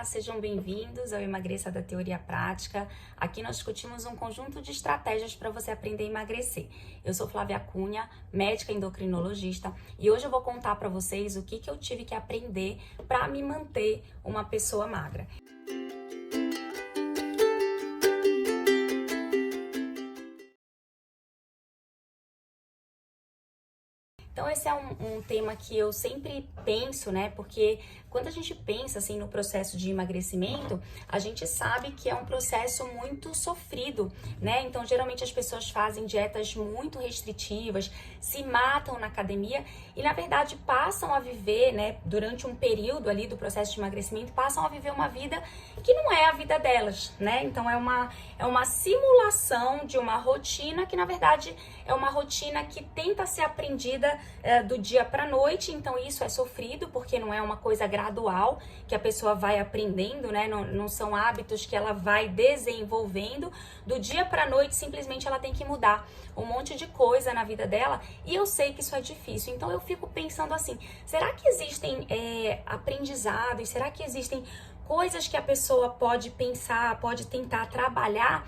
Olá, sejam bem-vindos ao Emagreça da Teoria Prática. Aqui nós discutimos um conjunto de estratégias para você aprender a emagrecer. Eu sou Flávia Cunha, médica endocrinologista, e hoje eu vou contar para vocês o que eu tive que aprender para me manter uma pessoa magra. Então esse é um tema que eu sempre penso, né? Porque quando a gente pensa assim no processo de emagrecimento, a gente sabe que é um processo muito sofrido, né? Então geralmente as pessoas fazem dietas muito restritivas, se matam na academia e na verdade passam a viver, né? Durante um período ali do processo de emagrecimento, passam a viver uma vida que não é a vida delas, né? Então é uma simulação de uma rotina que na verdade é uma rotina que tenta ser aprendida do dia para noite, então isso é sofrido porque não é uma coisa gradual que a pessoa vai aprendendo, né? Não são hábitos que ela vai desenvolvendo do dia para noite, simplesmente ela tem que mudar um monte de coisa na vida dela e eu sei que isso é difícil, então eu fico pensando assim, será que existem aprendizados, será que existem coisas que a pessoa pode pensar, pode tentar trabalhar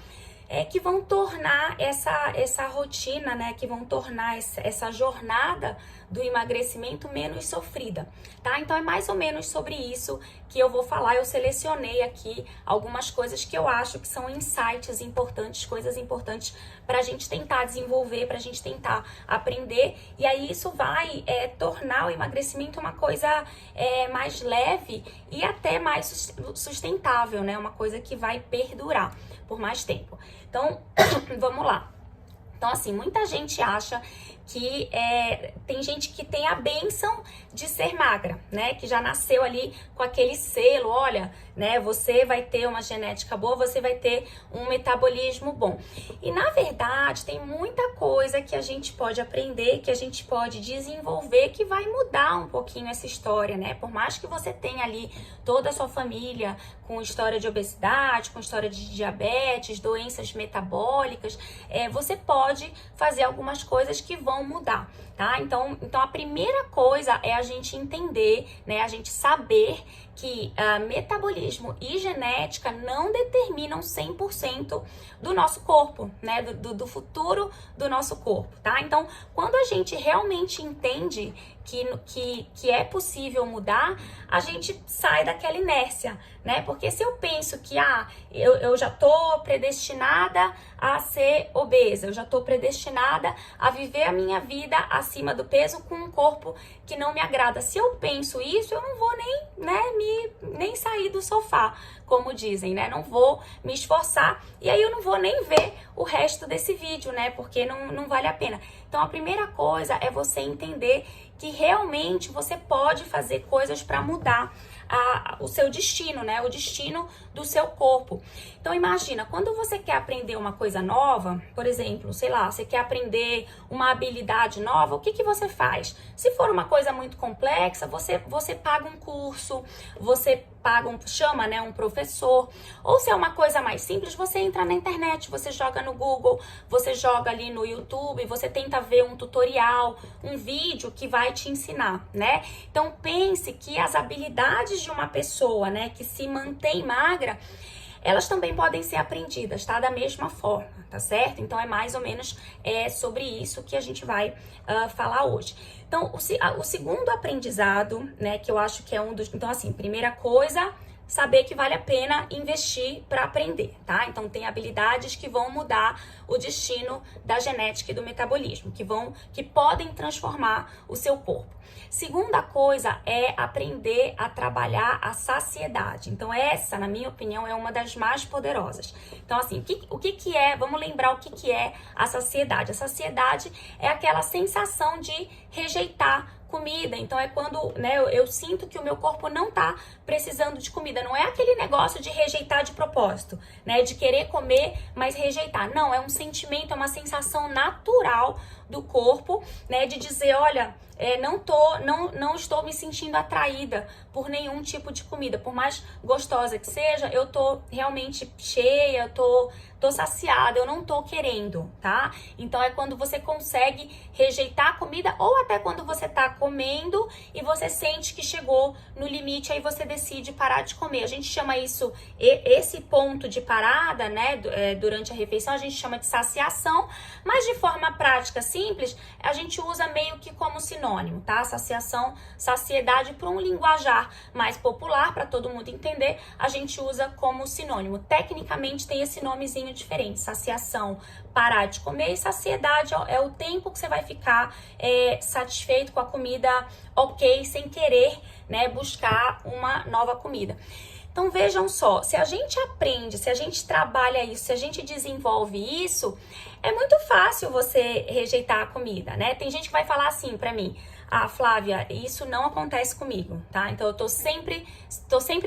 que vão tornar essa rotina, né, que vão tornar essa jornada do emagrecimento menos sofrida, tá? Então é mais ou menos sobre isso que eu vou falar. Eu selecionei aqui algumas coisas que eu acho que são insights importantes, coisas importantes para a gente tentar desenvolver, para a gente tentar aprender, e aí isso vai tornar o emagrecimento uma coisa mais leve e até mais sustentável, né? Uma coisa que vai perdurar por mais tempo. Então, vamos lá. Então, assim, muita gente acha que tem gente que tem a bênção de ser magra, né? Que já nasceu ali com aquele selo, olha, né? Você vai ter uma genética boa, você vai ter um metabolismo bom. E na verdade, tem muita coisa que a gente pode aprender, que a gente pode desenvolver, que vai mudar um pouquinho essa história, né? Por mais que você tenha ali toda a sua família com história de obesidade, com história de diabetes, doenças metabólicas, você pode fazer algumas coisas que vão mudar, tá? Então a primeira coisa é a gente entender, né? A gente saber que metabolismo e genética não determinam 100% do nosso corpo, né? Do futuro do nosso corpo, tá? Então, quando a gente realmente entende que é possível mudar, a gente sai daquela inércia, né? Porque se eu penso que eu já tô predestinada a ser obesa, eu já tô predestinada a viver a minha vida acima do peso com um corpo que não me agrada. Se eu penso isso, eu não vou nem sair do sofá, como dizem, né? Não vou me esforçar e aí eu não vou nem ver o resto desse vídeo, né? Porque não vale a pena. Então a primeira coisa é você entender que realmente você pode fazer coisas para mudar o seu destino, né? O destino do seu corpo. Então imagina, quando você quer aprender uma coisa nova, por exemplo, sei lá, você quer aprender uma habilidade nova, o que você faz? Se for uma coisa muito complexa, você paga um curso, você chama, né, um professor. Ou se é uma coisa mais simples, você entra na internet, você joga no Google, você joga ali no YouTube, você tenta ver um tutorial, um vídeo que vai te ensinar, né? Então pense que as habilidades de uma pessoa, né, que se mantém magra, elas também podem ser aprendidas, tá? Da mesma forma, tá certo? Então é mais ou menos sobre isso que a gente vai falar hoje. Então o segundo aprendizado, né, que eu acho que é um dos... Então assim, primeira coisa, saber que vale a pena investir para aprender, tá? Então tem habilidades que vão mudar o destino da genética e do metabolismo, que podem transformar o seu corpo. Segunda coisa é aprender a trabalhar a saciedade. Então essa, na minha opinião, é uma das mais poderosas. Então assim, o que é, vamos lembrar o que é a saciedade. A saciedade é aquela sensação de rejeitar comida. Então é quando, né, eu sinto que o meu corpo não tá precisando de comida. Não é aquele negócio de rejeitar de propósito, né, de querer comer, mas rejeitar. Não, é um sentimento, é uma sensação natural do corpo, né, de dizer, olha, não estou me sentindo atraída por nenhum tipo de comida, por mais gostosa que seja, eu tô realmente cheia, tô saciada, eu não tô querendo, tá? Então é quando você consegue rejeitar a comida ou até quando você tá comendo e você sente que chegou no limite, aí você decide parar de comer. A gente chama isso, esse ponto de parada, né, durante a refeição, a gente chama de saciação, mas de forma prática, simples, a gente usa meio que como sinônimo, tá? Saciação, saciedade, para um linguajar mais popular, para todo mundo entender, a gente usa como sinônimo. Tecnicamente tem esse nomezinho diferente, saciação, parar de comer, e saciedade é o tempo que você vai ficar satisfeito com a comida, ok, sem querer, né, buscar uma nova comida. Então vejam só, se a gente aprende, se a gente trabalha isso, se a gente desenvolve isso, é muito fácil você rejeitar a comida, né? Tem gente que vai falar assim pra mim, ah, Flávia, isso não acontece comigo, tá? Então eu tô sempre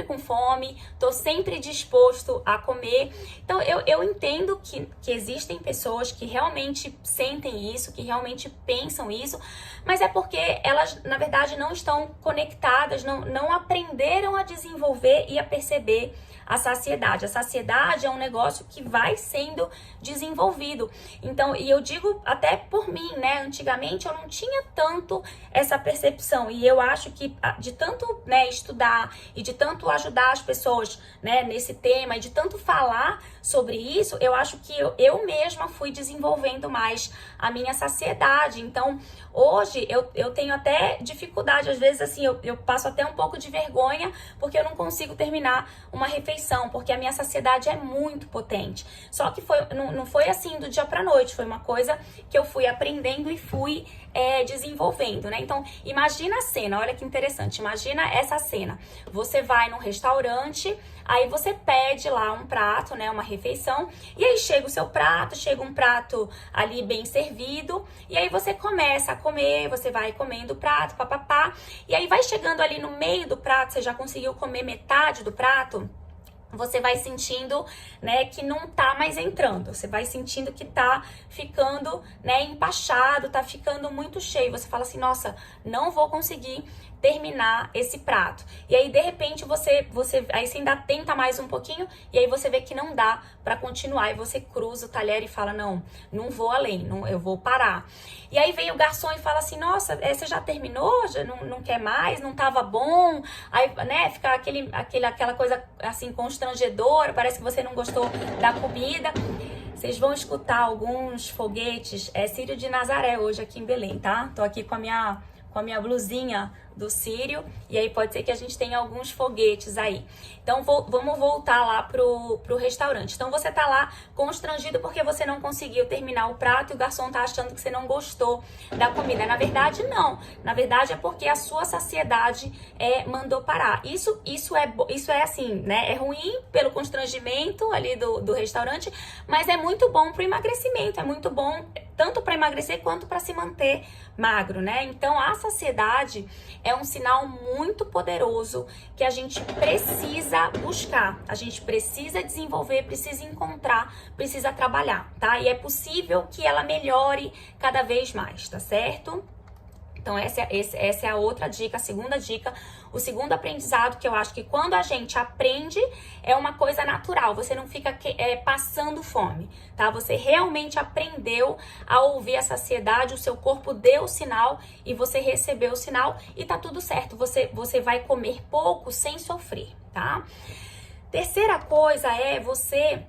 com fome, tô sempre disposto a comer. Então eu entendo que existem pessoas que realmente sentem isso, que realmente pensam isso, mas é porque elas, na verdade, não estão conectadas, não aprenderam a desenvolver e a perceber a saciedade. A saciedade é um negócio que vai sendo desenvolvido. Então, e eu digo até por mim, né? Antigamente eu não tinha tanto essa percepção. E eu acho que de tanto, né, estudar e de tanto ajudar as pessoas, né, nesse tema e de tanto falar sobre isso, eu acho que eu mesma fui desenvolvendo mais a minha saciedade. Então, hoje eu tenho até dificuldade, às vezes assim, eu passo até um pouco de vergonha porque eu não consigo terminar uma refeição, porque a minha saciedade é muito potente. Só que não foi assim do dia pra noite, foi uma coisa que eu fui aprendendo e fui desenvolvendo, né? Então, imagina a cena, olha que interessante, imagina essa cena. Você vai num restaurante, aí você pede lá um prato, né, uma refeição, e aí chega o seu prato, chega um prato ali bem servido, e aí você começa a comer, você vai comendo o prato, papapá, e aí vai chegando ali no meio do prato, você já conseguiu comer metade do prato, você vai sentindo, né, que não tá mais entrando. Você vai sentindo que tá ficando, né, empachado, tá ficando muito cheio. Você fala assim, nossa, não vou conseguir terminar esse prato. E aí, de repente, aí você ainda tenta mais um pouquinho, e aí você vê que não dá pra continuar, e você cruza o talher e fala, não vou além, eu vou parar. E aí vem o garçom e fala assim, nossa, você já terminou? Já não quer mais? Não tava bom? Aí, né, fica aquela coisa, assim, constrangedora, parece que você não gostou da comida. Vocês vão escutar alguns foguetes, Círio de Nazaré hoje aqui em Belém, tá? Tô aqui com a minha blusinha do Círio, e aí pode ser que a gente tenha alguns foguetes aí. Então, vamos voltar lá pro restaurante. Então, você tá lá constrangido porque você não conseguiu terminar o prato e o garçom tá achando que você não gostou da comida. Na verdade, não. Na verdade, é porque a sua saciedade mandou parar. Isso é assim, né? É ruim pelo constrangimento ali do restaurante, mas é muito bom pro emagrecimento. É muito bom tanto para emagrecer quanto para se manter magro, né? Então, a saciedade é um sinal muito poderoso que a gente precisa buscar, a gente precisa desenvolver, precisa encontrar, precisa trabalhar, tá? E é possível que ela melhore cada vez mais, tá certo? Então, essa é a outra dica, a segunda dica. O segundo aprendizado que eu acho que quando a gente aprende é uma coisa natural. Você não fica passando fome, tá? Você realmente aprendeu a ouvir a saciedade, o seu corpo deu o sinal e você recebeu o sinal e tá tudo certo. Você vai comer pouco sem sofrer, tá? Terceira coisa é você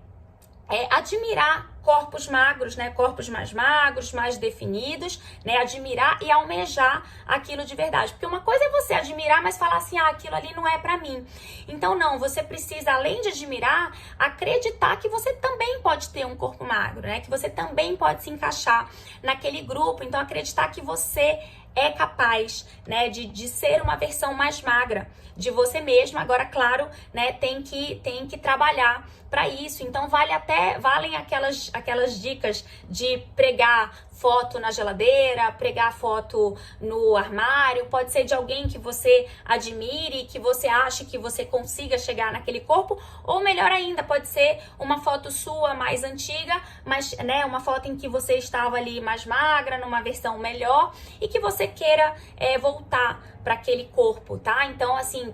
admirar corpos magros, né? Corpos mais magros, mais definidos, né? Admirar e almejar aquilo de verdade. Porque uma coisa é você admirar, mas falar assim, aquilo ali não é pra mim. Então, não, você precisa, além de admirar, acreditar que você também pode ter um corpo magro, né? Que você também pode se encaixar naquele grupo. Então, acreditar que você é capaz, né, de ser uma versão mais magra de você mesmo. Agora, claro, né, tem que trabalhar para isso. Então, valem aquelas dicas de pregar foto na geladeira, pregar foto no armário, pode ser de alguém que você admire, que você acha que você consiga chegar naquele corpo, ou melhor ainda, pode ser uma foto sua mais antiga, mas, né, uma foto em que você estava ali mais magra, numa versão melhor, e que você queira voltar para aquele corpo, tá? Então, assim,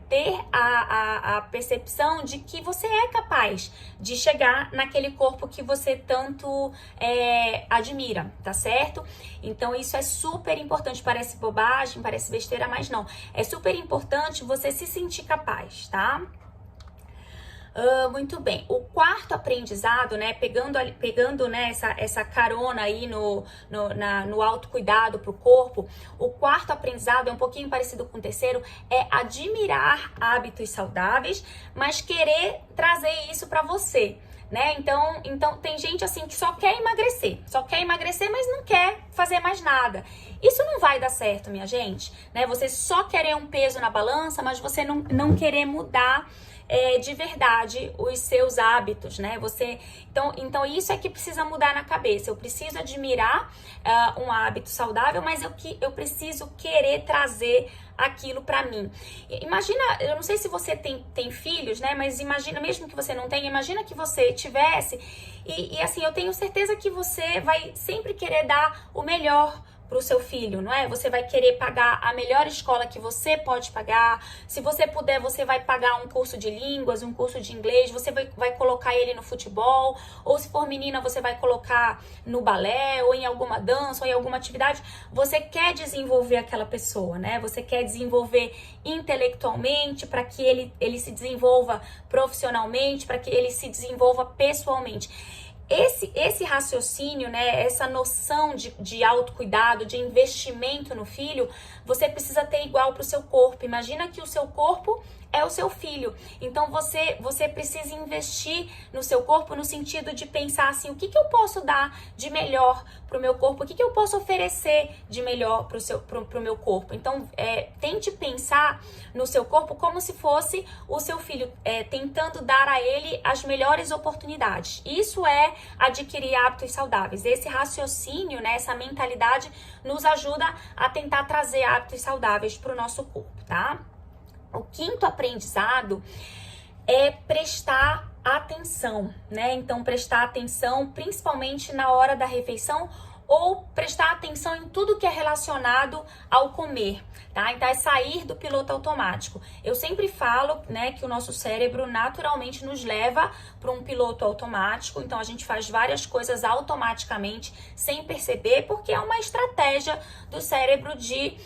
ter a percepção de que você é capaz de chegar naquele corpo que você tanto admira, tá certo? Então, isso é super importante. Parece bobagem, parece besteira, mas não. É super importante você se sentir capaz, tá? Muito bem. O quarto aprendizado, né, pegando né, essa carona aí no autocuidado pro corpo, o quarto aprendizado é um pouquinho parecido com o terceiro, é admirar hábitos saudáveis, mas querer trazer isso para você. Né? Então tem gente assim que só quer emagrecer, mas não quer fazer mais nada. Isso não vai dar certo, minha gente, né? Você só querer um peso na balança, mas você não querer mudar de verdade os seus hábitos, né? Então isso é que precisa mudar na cabeça. Eu preciso admirar um hábito saudável, mas eu preciso querer trazer aquilo pra mim. Imagina, eu não sei se você tem filhos, né? Mas imagina, mesmo que você não tenha, imagina que você tivesse e assim, eu tenho certeza que você vai sempre querer dar o melhor pro seu filho, não é? Você vai querer pagar a melhor escola que você pode pagar. Se você puder, você vai pagar um curso de línguas, um curso de inglês, você vai colocar ele no futebol, ou se for menina, você vai colocar no balé, ou em alguma dança, ou em alguma atividade. Você quer desenvolver aquela pessoa, né? Você quer desenvolver intelectualmente para que ele se desenvolva profissionalmente, para que ele se desenvolva pessoalmente. Esse raciocínio, né, essa noção de autocuidado, de investimento no filho, você precisa ter igual para o seu corpo. Imagina que o seu corpo é o seu filho. Então você precisa investir no seu corpo no sentido de pensar assim, o que eu posso dar de melhor pro meu corpo? O que eu posso oferecer de melhor pro meu corpo? Então, tente pensar no seu corpo como se fosse o seu filho, tentando dar a ele as melhores oportunidades. Isso é adquirir hábitos saudáveis. Esse raciocínio, né, essa mentalidade nos ajuda a tentar trazer hábitos saudáveis pro nosso corpo, tá? O quinto aprendizado é prestar atenção, né? Então, prestar atenção principalmente na hora da refeição ou prestar atenção em tudo que é relacionado ao comer, tá? Então, é sair do piloto automático. Eu sempre falo, né, que o nosso cérebro naturalmente nos leva para um piloto automático, então a gente faz várias coisas automaticamente, sem perceber, porque é uma estratégia do cérebro de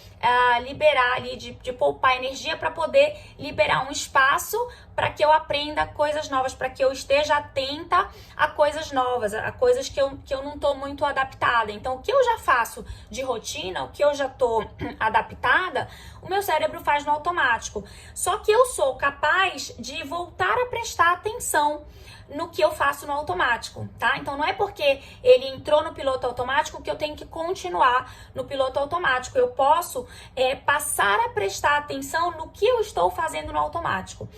liberar ali, de poupar energia para poder liberar um espaço para que eu aprenda coisas novas, para que eu esteja atenta a coisas novas, a coisas que eu não estou muito adaptada. Então, o que eu já faço de rotina, o que eu já estou adaptada, o meu cérebro faz no automático. Só que eu sou capaz de voltar a prestar atenção no que eu faço no automático, tá? Então, não é porque ele entrou no piloto automático que eu tenho que continuar no piloto automático. Eu posso passar a prestar atenção no que eu estou fazendo no automático.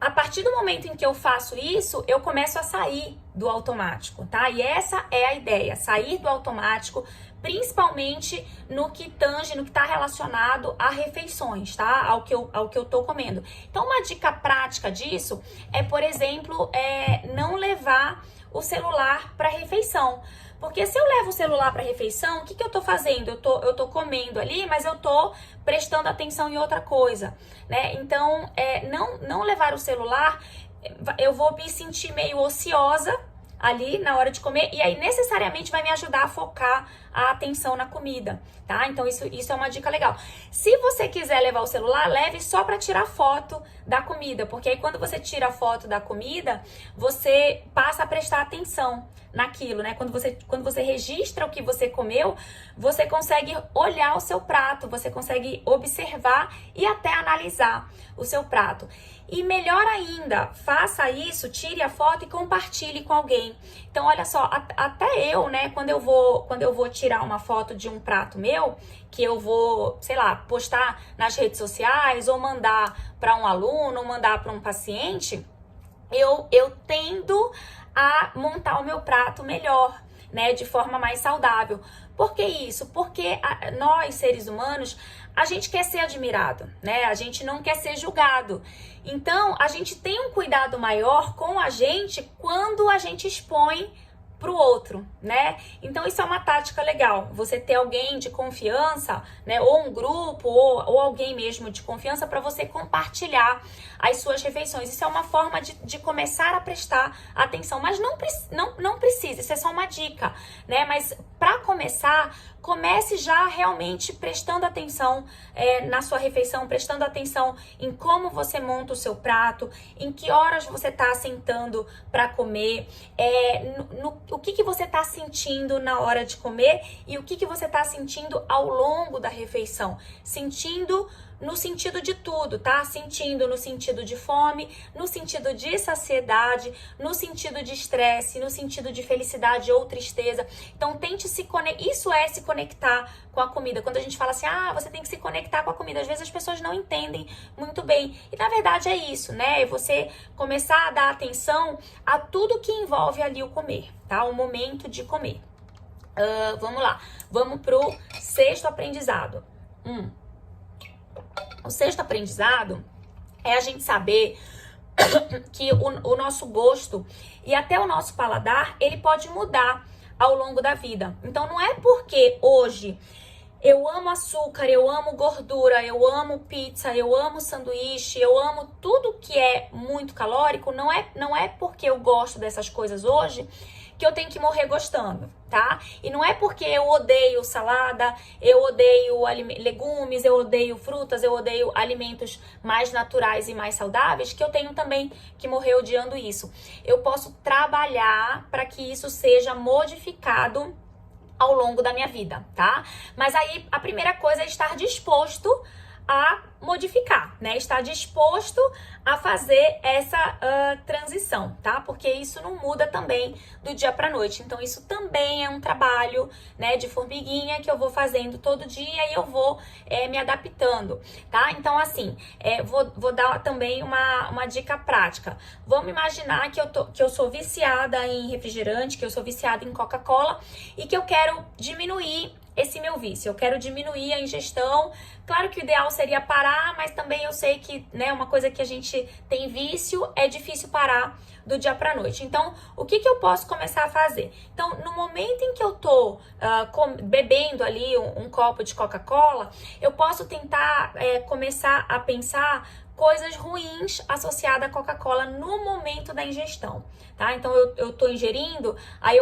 A partir do momento em que eu faço isso, eu começo a sair do automático, tá? E essa é a ideia, sair do automático, principalmente no que tange, no que está relacionado a refeições, tá? Ao que eu tô comendo. Então, uma dica prática disso é, por exemplo, não levar o celular para refeição. Porque se eu levo o celular para refeição, o que eu tô fazendo? Eu tô comendo ali, mas eu tô prestando atenção em outra coisa, né? Então, não levar o celular, eu vou me sentir meio ociosa ali na hora de comer, e aí necessariamente vai me ajudar a focar a atenção na comida, tá? Então isso é uma dica legal. Se você quiser levar o celular, leve só para tirar foto da comida, porque aí quando você tira a foto da comida, você passa a prestar atenção naquilo, né? Quando você registra o que você comeu, você consegue olhar o seu prato, você consegue observar e até analisar o seu prato. E melhor ainda, faça isso, tire a foto e compartilhe com alguém. Então, olha só, até eu, né, quando eu vou tirar uma foto de um prato meu, que eu vou, sei lá, postar nas redes sociais, ou mandar para um aluno, ou mandar para um paciente, eu tendo a montar o meu prato melhor. né, de forma mais saudável. Por que isso? Porque nós, seres humanos, a gente quer ser admirado, né? A gente não quer ser julgado. Então, a gente tem um cuidado maior com a gente quando a gente expõe pro outro, né? Então isso é uma tática legal, você ter alguém de confiança, né? Ou um grupo, ou alguém mesmo de confiança para você compartilhar as suas refeições. Isso é uma forma de começar a prestar atenção, mas não precisa, isso é só uma dica, né? Mas para começar, comece já realmente prestando atenção na sua refeição, prestando atenção em como você monta o seu prato, em que horas você está sentando para comer, o que você está sentindo na hora de comer e o que você está sentindo ao longo da refeição. Sentindo no sentido de tudo, tá? Sentindo no sentido de fome, no sentido de saciedade, no sentido de estresse, no sentido de felicidade ou tristeza. Então tente se conectar, isso é se conectar com a comida. Quando a gente fala assim, você tem que se conectar com a comida, às vezes as pessoas não entendem muito bem. E na verdade é isso, né? É você começar a dar atenção a tudo que envolve ali o comer, tá? O momento de comer. Vamos lá, vamos pro sexto aprendizado. O sexto aprendizado é a gente saber que o nosso gosto e até o nosso paladar, ele pode mudar ao longo da vida. Então não é porque hoje eu amo açúcar, eu amo gordura, eu amo pizza, eu amo sanduíche, eu amo tudo que é muito calórico, não é porque eu gosto dessas coisas hoje que eu tenho que morrer gostando, tá? E não é porque eu odeio salada, eu odeio legumes, eu odeio frutas, eu odeio alimentos mais naturais e mais saudáveis que eu tenho também que morrer odiando isso. Eu posso trabalhar para que isso seja modificado ao longo da minha vida, tá? Mas aí a primeira coisa é estar disposto a modificar, né? Estar disposto a fazer essa transição, tá? Porque isso não muda também do dia para noite. Então isso também é um trabalho, né, de formiguinha que eu vou fazendo todo dia e eu vou me adaptando, tá? Então assim, vou dar também uma dica prática. Vamos imaginar que eu sou viciada em refrigerante, que eu sou viciada em Coca-Cola e que eu quero diminuir esse meu vício, eu quero diminuir a ingestão. Claro que o ideal seria parar, mas também eu sei que, né, uma coisa que a gente tem vício é difícil parar do dia pra noite. Então, o que eu posso começar a fazer? Então, no momento em que eu tô bebendo ali um copo de Coca-Cola, eu posso tentar começar a pensar coisas ruins associadas à Coca-Cola no momento da ingestão, tá? Então eu tô ingerindo, aí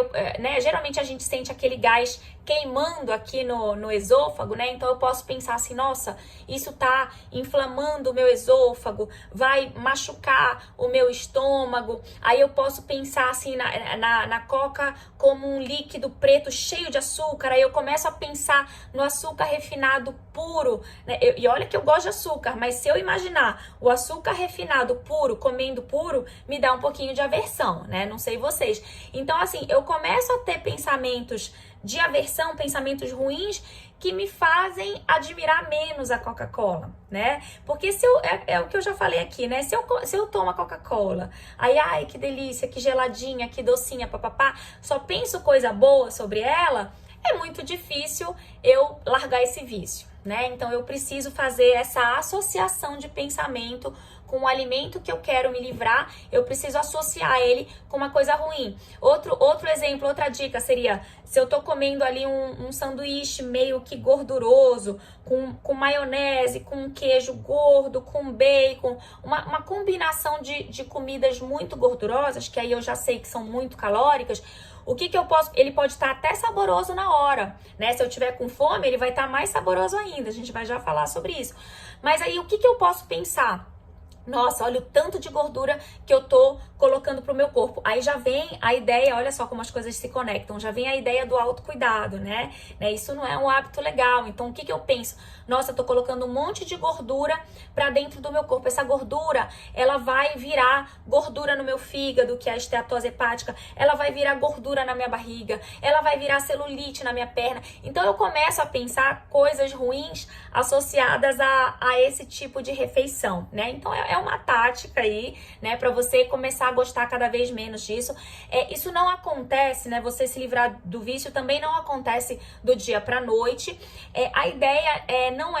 geralmente a gente sente aquele gás queimando aqui no esôfago, né? Então eu posso pensar assim, nossa, isso tá inflamando o meu esôfago, vai machucar o meu estômago. Aí eu posso pensar assim na Coca como um líquido preto cheio de açúcar. Aí eu começo a pensar no açúcar refinado puro, né? E olha que eu gosto de açúcar, mas se eu imaginar o açúcar refinado puro, comendo puro, me dá um pouquinho de aversão, né? Não sei vocês. Então, assim, eu começo a ter pensamentos de aversão, pensamentos ruins que me fazem admirar menos a Coca-Cola, né? Porque se eu, é o que eu já falei aqui, né? Se eu tomo a Coca-Cola, aí, ai, que delícia, que geladinha, que docinha, papapá, só penso coisa boa sobre ela, é muito difícil eu largar esse vício, né? Então eu preciso fazer essa associação de pensamento com o alimento que eu quero me livrar, eu preciso associar ele com uma coisa ruim. Outro exemplo, outra dica seria, se eu tô comendo ali um sanduíche meio que gorduroso, com maionese, com queijo gordo, com bacon, uma combinação de comidas muito gordurosas, que aí eu já sei que são muito calóricas, o que eu posso... Ele pode estar até saboroso na hora, né? Se eu tiver com fome, ele vai estar mais saboroso ainda. A gente vai já falar sobre isso. Mas aí, o que eu posso pensar? Nossa, olha o tanto de gordura que eu tô colocando pro meu corpo. Aí já vem a ideia, olha só como as coisas se conectam, já vem a ideia do autocuidado, né? Isso não é um hábito legal. Então, o que eu penso? Nossa, eu tô colocando um monte de gordura pra dentro do meu corpo. Essa gordura, ela vai virar gordura no meu fígado, que é a esteatose hepática. Ela vai virar gordura na minha barriga. Ela vai virar celulite na minha perna. Então, eu começo a pensar coisas ruins associadas a esse tipo de refeição, né? Então, é uma tática aí, né, para você começar a gostar cada vez menos disso. Isso não acontece, né, você se livrar do vício também não acontece do dia pra noite. A ideia não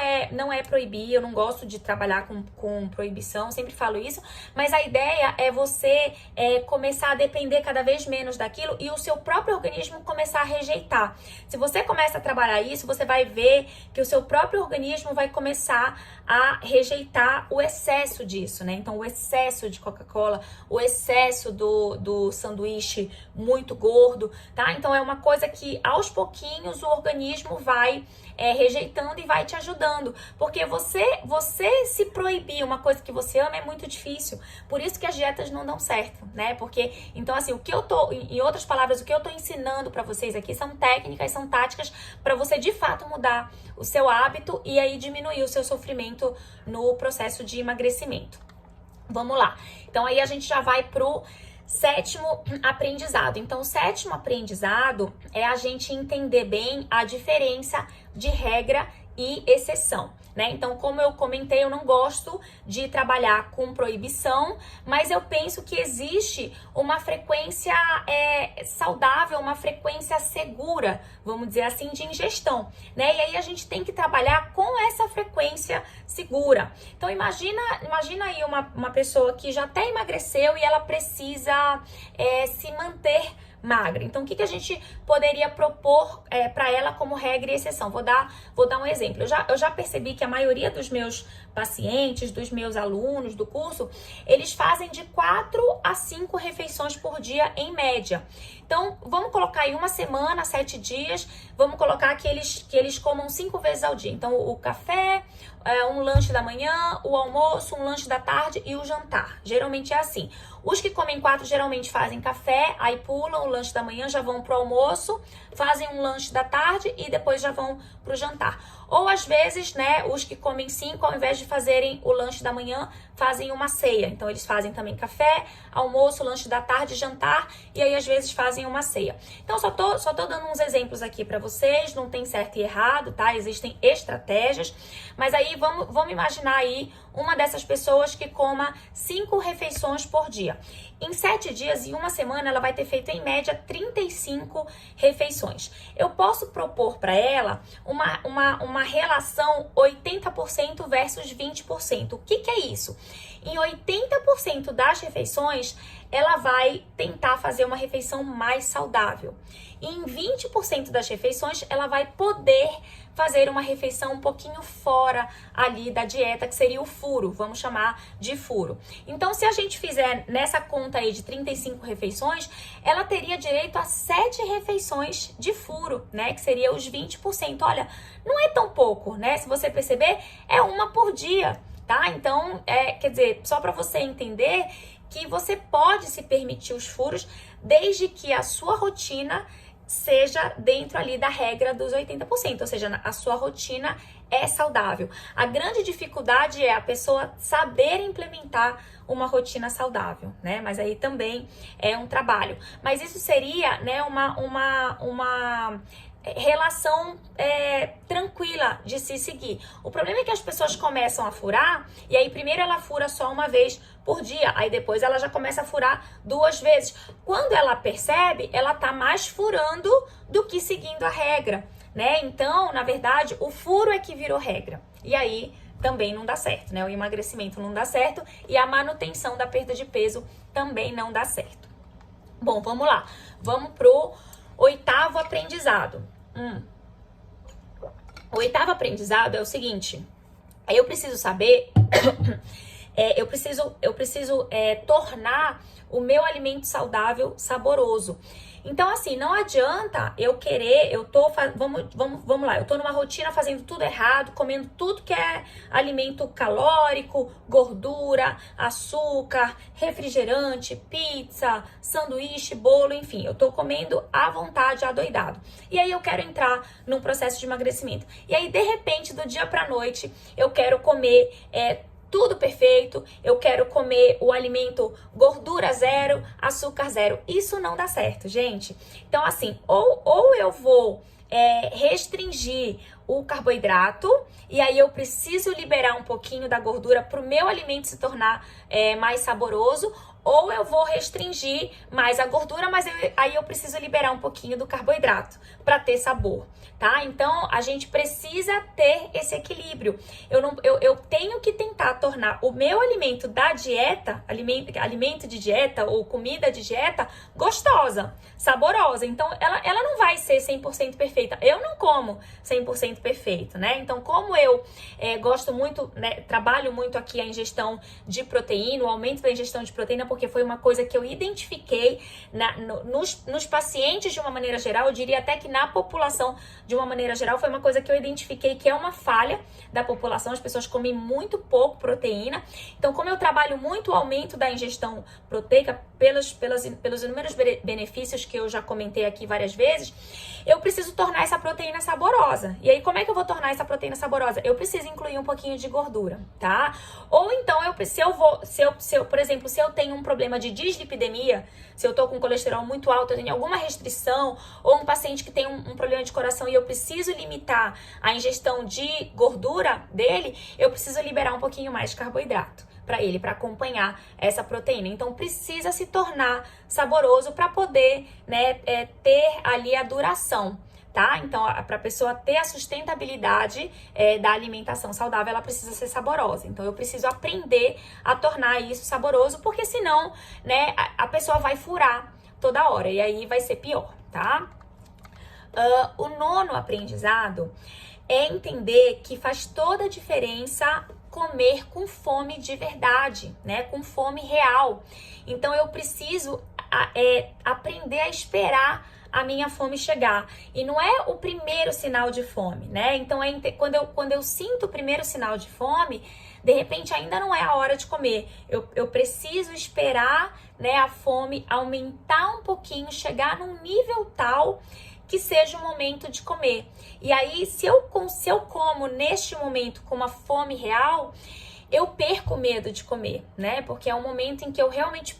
é proibir, eu não gosto de trabalhar com proibição, sempre falo isso, mas a ideia é você começar a depender cada vez menos daquilo e o seu próprio organismo começar a rejeitar. Se você começa a trabalhar isso, você vai ver que o seu próprio organismo vai começar a rejeitar o excesso disso, né? Então, o excesso de Coca-Cola, o excesso do sanduíche muito gordo, tá? Então, é uma coisa que aos pouquinhos o organismo vai rejeitando e vai te ajudando, porque você se proibir uma coisa que você ama é muito difícil, por isso que as dietas não dão certo, né? Porque, então assim, em outras palavras, o que eu tô ensinando pra vocês aqui são técnicas, são táticas pra você de fato mudar o seu hábito e aí diminuir o seu sofrimento no processo de emagrecimento. Vamos lá, então aí a gente já vai pro sétimo aprendizado. Então, o sétimo aprendizado é a gente entender bem a diferença de regra e exceção, né? Então, como eu comentei, eu não gosto de trabalhar com proibição, mas eu penso que existe uma frequência saudável, uma frequência segura, vamos dizer assim, de ingestão, né? E aí a gente tem que trabalhar com essa frequência segura. Então, imagina aí uma pessoa que já até emagreceu e ela precisa se manter magra. Então, o que a gente poderia propor para ela como regra e exceção? Vou dar um exemplo. Eu já percebi que a maioria dos meus pacientes, dos meus alunos do curso, eles fazem de 4 a 5 refeições por dia em média. Então, vamos colocar aí uma semana, 7 dias, vamos colocar que eles comam 5 vezes ao dia. Então, o café, um lanche da manhã, o almoço, um lanche da tarde e o jantar. Geralmente é assim. Os que comem 4 geralmente fazem café, aí pulam o lanche da manhã, já vão pro almoço, fazem um lanche da tarde e depois já vão pro jantar. Ou às vezes, né, os que comem 5, ao invés de fazerem o lanche da manhã, fazem uma ceia. Então, eles fazem também café, almoço, lanche da tarde, jantar, e aí às vezes fazem uma ceia. Então, só tô dando uns exemplos aqui pra vocês, não tem certo e errado, tá? Existem estratégias, mas aí vamos imaginar aí uma dessas pessoas que coma 5 refeições por dia. Em 7 dias e uma semana, ela vai ter feito em média 35 refeições. Eu posso propor para ela uma relação 80% versus 20%. O que é isso? Em 80% das refeições, ela vai tentar fazer uma refeição mais saudável. E em 20% das refeições, ela vai poder fazer uma refeição um pouquinho fora ali da dieta, que seria o furo, vamos chamar de furo. Então, se a gente fizer nessa conta aí de 35 refeições, ela teria direito a 7 refeições de furo, né? Que seria os 20%. Olha, não é tão pouco, né? Se você perceber, é uma por dia, tá? Então, quer dizer, só para você entender que você pode se permitir os furos desde que a sua rotina seja dentro ali da regra dos 80%, ou seja, a sua rotina é saudável. A grande dificuldade é a pessoa saber implementar uma rotina saudável, né? Mas aí também é um trabalho. Mas isso seria, né, uma relação tranquila de se seguir. O problema é que as pessoas começam a furar, e aí primeiro ela fura só uma vez por dia, aí depois ela já começa a furar 2 vezes. Quando ela percebe, ela tá mais furando do que seguindo a regra, né? Então, na verdade, o furo é que virou regra. E aí também não dá certo, né? O emagrecimento não dá certo e a manutenção da perda de peso também não dá certo. Bom, vamos lá. Vamos pro 8º aprendizado. O 8º aprendizado é o seguinte: eu preciso saber, eu preciso tornar o meu alimento saudável saboroso. Então, assim, não adianta eu querer, vamos lá, eu tô numa rotina fazendo tudo errado, comendo tudo que é alimento calórico, gordura, açúcar, refrigerante, pizza, sanduíche, bolo, enfim, eu tô comendo à vontade, adoidado. E aí eu quero entrar num processo de emagrecimento. E aí, de repente, do dia pra noite, eu quero comer tudo perfeito, eu quero comer o alimento gordura zero, açúcar zero. Isso não dá certo, gente. Então, assim, ou eu vou restringir o carboidrato, e aí eu preciso liberar um pouquinho da gordura para o meu alimento se tornar mais saboroso, ou eu vou restringir mais a gordura, mas aí eu preciso liberar um pouquinho do carboidrato para ter sabor, tá? Então, a gente precisa ter esse equilíbrio. Eu tenho que tentar tornar o meu alimento da dieta, alimento de dieta ou comida de dieta, gostosa, saborosa. Então, ela não vai ser 100% perfeita. Eu não como 100% perfeito, né? Então, como eu gosto muito, né, trabalho muito aqui a ingestão de proteína, o aumento da ingestão de proteína, porque foi uma coisa que eu identifiquei nos pacientes de uma maneira geral, eu diria até que na população de uma maneira geral, foi uma coisa que eu identifiquei que é uma falha da população, as pessoas comem muito pouco proteína. Então, como eu trabalho muito o aumento da ingestão proteica pelos inúmeros benefícios que eu já comentei aqui várias vezes, eu preciso tornar essa proteína saborosa. E aí, como é que eu vou tornar essa proteína saborosa? Eu preciso incluir um pouquinho de gordura, tá? Ou então, por exemplo, se eu tenho um problema de dislipidemia, se eu tô com colesterol muito alto, eu tenho alguma restrição, ou um paciente que tem um problema de coração e eu preciso limitar a ingestão de gordura dele, eu preciso liberar um pouquinho mais de carboidrato para ele, para acompanhar essa proteína. Então, precisa se tornar saboroso para poder, né, ter ali a duração, tá? Então, para a pessoa ter a sustentabilidade da alimentação saudável, ela precisa ser saborosa. Então, eu preciso aprender a tornar isso saboroso, porque senão, né, a pessoa vai furar toda hora e aí vai ser pior, tá? O nono aprendizado é entender que faz toda a diferença comer com fome de verdade, né? Com fome real. Então, eu preciso aprender a esperar a minha fome chegar. E não é o primeiro sinal de fome, né? Então, quando eu sinto o primeiro sinal de fome, de repente ainda não é a hora de comer. Eu preciso esperar, né, a fome aumentar um pouquinho, chegar num nível tal que seja o momento de comer. E aí, se eu como neste momento com uma fome real, eu perco o medo de comer, né? Porque é um momento em que eu realmente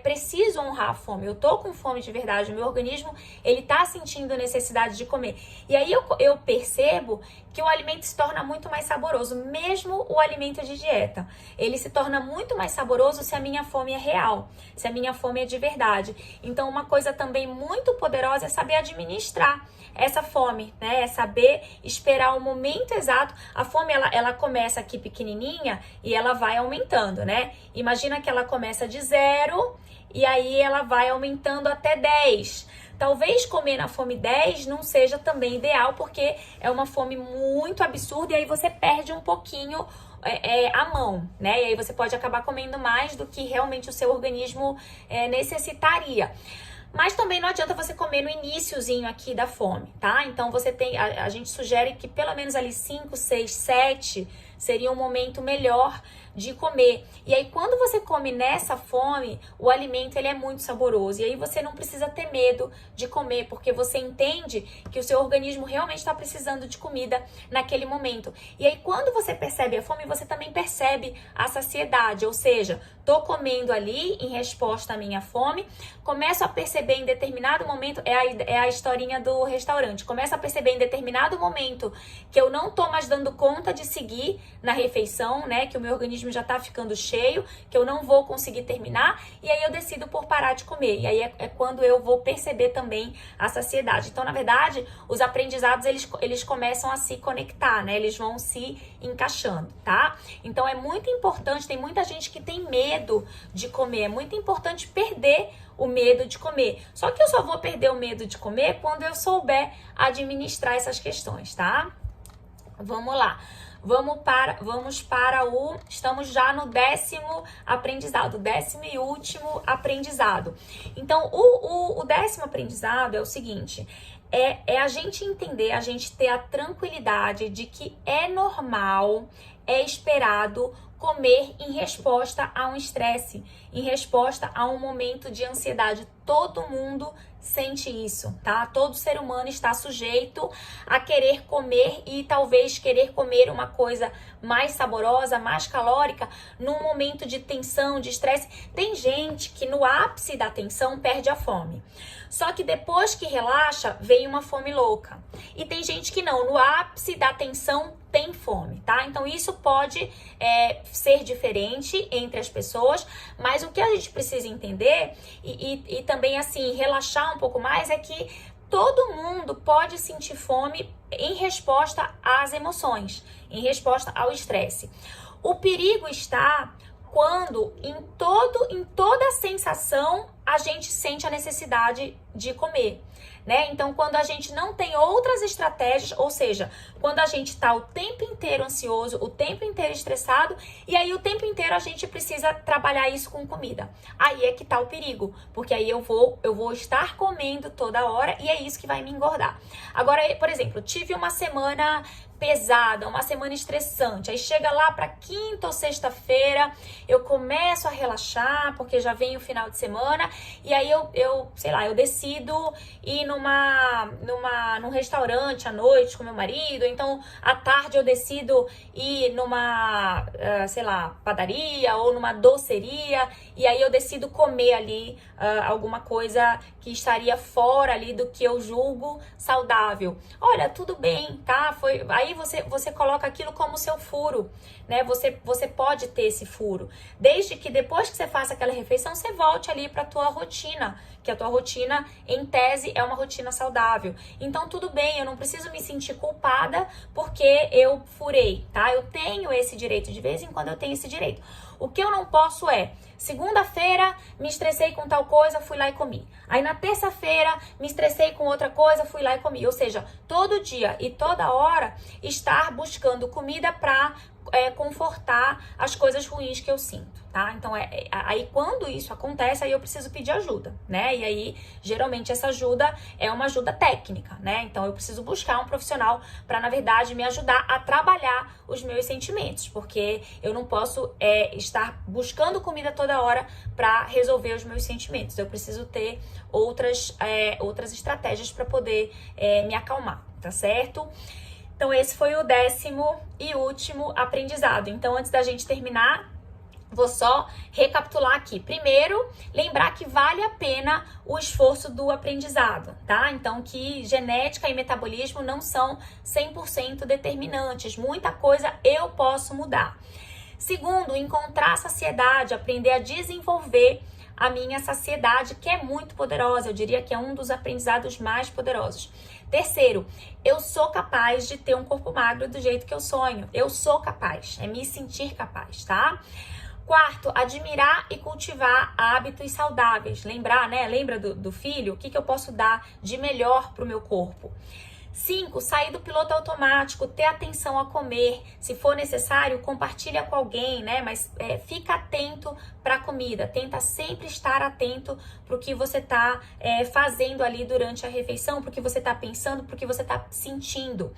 preciso honrar a fome. Eu tô com fome de verdade, o meu organismo, ele tá sentindo necessidade de comer. E aí eu percebo que o alimento se torna muito mais saboroso, mesmo o alimento de dieta. Ele se torna muito mais saboroso se a minha fome é real, se a minha fome é de verdade. Então, uma coisa também muito poderosa é saber administrar essa fome, né? É saber esperar o momento exato. A fome, ela começa aqui pequenininha e ela vai aumentando, né? Imagina que ela começa de 0 e aí ela vai aumentando até 10. Talvez comer na fome 10 não seja também ideal, porque é uma fome muito absurda e aí você perde um pouquinho a mão, né? E aí você pode acabar comendo mais do que realmente o seu organismo necessitaria. Mas também não adianta você comer no iniciozinho aqui da fome, tá? Então você tem, a gente sugere que pelo menos ali 5, 6, 7 seria um momento melhor de comer. E aí quando você come nessa fome, o alimento ele é muito saboroso. E aí você não precisa ter medo de comer, porque você entende que o seu organismo realmente está precisando de comida naquele momento. E aí quando você percebe a fome, você também percebe a saciedade, ou seja, tô comendo ali em resposta à minha fome, começo a perceber em determinado momento, é a historinha do restaurante, começo a perceber em determinado momento que eu não tô mais dando conta de seguir na refeição, né, que o meu organismo já tá ficando cheio, que eu não vou conseguir terminar, e aí eu decido por parar de comer, e aí é quando eu vou perceber também a saciedade. Então, na verdade, os aprendizados, eles começam a se conectar, né, eles vão se encaixando, tá? Então, é muito importante, tem muita gente que tem medo de comer, é muito importante perder o medo de comer. Só que eu só vou perder o medo de comer quando eu souber administrar essas questões, tá? Vamos lá. Estamos já no 10º aprendizado, 10º e último aprendizado. Então, o 10º aprendizado é o seguinte, é a gente entender, a gente ter a tranquilidade de que é normal, é esperado comer em resposta a um estresse, em resposta a um momento de ansiedade. Todo mundo sente isso, tá? Todo ser humano está sujeito a querer comer e talvez querer comer uma coisa mais saborosa, mais calórica, num momento de tensão, de estresse. Tem gente que no ápice da tensão perde a fome. Só que depois que relaxa, vem uma fome louca. E tem gente que não, no ápice da tensão tem fome, tá? Então isso pode ser diferente entre as pessoas, mas o que a gente precisa entender e também assim relaxar um pouco mais é que todo mundo pode sentir fome em resposta às emoções, em resposta ao estresse. O perigo está quando em toda sensação a gente sente a necessidade de comer, né? Então, quando a gente não tem outras estratégias, ou seja, quando a gente tá o tempo inteiro ansioso, o tempo inteiro estressado, e aí o tempo inteiro a gente precisa trabalhar isso com comida. Aí é que tá o perigo, porque aí eu vou estar comendo toda hora e é isso que vai me engordar. Agora, por exemplo, tive uma semana pesada, uma semana estressante, aí chega lá para quinta ou sexta-feira, eu começo a relaxar, porque já vem o final de semana, e aí eu sei lá, eu decido ir num restaurante à noite com meu marido, então à tarde eu decido ir numa, sei lá, padaria ou numa doceria, e aí eu decido comer ali alguma coisa que estaria fora ali do que eu julgo saudável. Olha, tudo bem, tá? Aí você coloca aquilo como seu furo, né? Você pode ter esse furo, desde que depois que você faça aquela refeição, você volte ali para tua rotina, que a tua rotina, em tese, é uma rotina saudável. Então, tudo bem, eu não preciso me sentir culpada porque eu furei, tá? Eu tenho esse direito, de vez em quando eu tenho esse direito. O que eu não posso é, segunda-feira me estressei com tal coisa, fui lá e comi. Aí na terça-feira me estressei com outra coisa, fui lá e comi. Ou seja, todo dia e toda hora estar buscando comida para confortar as coisas ruins que eu sinto, tá? Então, aí quando isso acontece, aí eu preciso pedir ajuda, né? E aí, geralmente, essa ajuda é uma ajuda técnica, né? Então, eu preciso buscar um profissional para, na verdade, me ajudar a trabalhar os meus sentimentos, porque eu não posso estar buscando comida toda hora para resolver os meus sentimentos. Eu preciso ter outras estratégias para poder me acalmar, tá certo? Então, esse foi o 10º e último aprendizado. Então, antes da gente terminar, vou só recapitular aqui. Primeiro, lembrar que vale a pena o esforço do aprendizado, tá? Então, que genética e metabolismo não são 100% determinantes. Muita coisa eu posso mudar. Segundo, encontrar saciedade, aprender a desenvolver a minha saciedade, que é muito poderosa. Eu diria que é um dos aprendizados mais poderosos. Terceiro, eu sou capaz de ter um corpo magro do jeito que eu sonho. Eu sou capaz, é me sentir capaz, tá? Quarto, admirar e cultivar hábitos saudáveis. Lembrar, né? Lembra do filho? O que eu posso dar de melhor pro meu corpo? 5, sair do piloto automático, ter atenção a comer. Se for necessário, compartilha com alguém, né? Mas fica atento para a comida. Tenta sempre estar atento para o que você está fazendo ali durante a refeição, para o que você está pensando, para o que você está sentindo.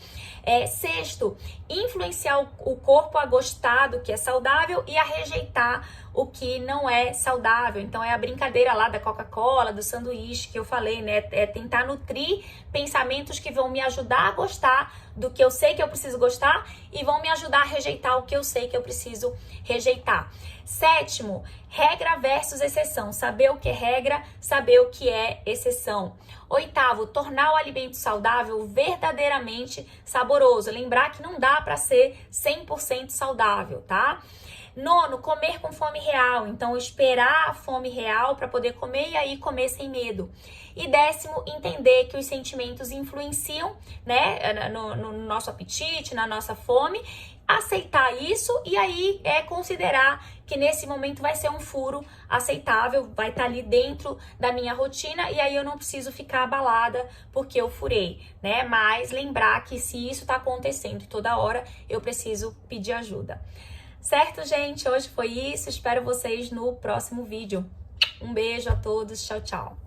Sexto, influenciar o corpo a gostar do que é saudável e a rejeitar o que não é saudável. Então, é a brincadeira lá da Coca-Cola, do sanduíche que eu falei, né? É tentar nutrir pensamentos que vão me ajudar a gostar do que eu sei que eu preciso gostar e vão me ajudar a rejeitar o que eu sei que eu preciso rejeitar. Sétimo, regra versus exceção. Saber o que é regra, saber o que é exceção. Oitavo, tornar o alimento saudável verdadeiramente saboroso. Lembrar que não dá para ser 100% saudável, tá? Nono, comer com fome real. Então, esperar a fome real para poder comer e aí comer sem medo. E 10º, entender que os sentimentos influenciam, né, no nosso apetite, na nossa fome. Aceitar isso e aí considerar que nesse momento vai ser um furo aceitável, vai estar ali dentro da minha rotina e aí eu não preciso ficar abalada porque eu furei, né? Mas lembrar que se isso está acontecendo toda hora, eu preciso pedir ajuda. Certo, gente? Hoje foi isso. Espero vocês no próximo vídeo. Um beijo a todos. Tchau, tchau.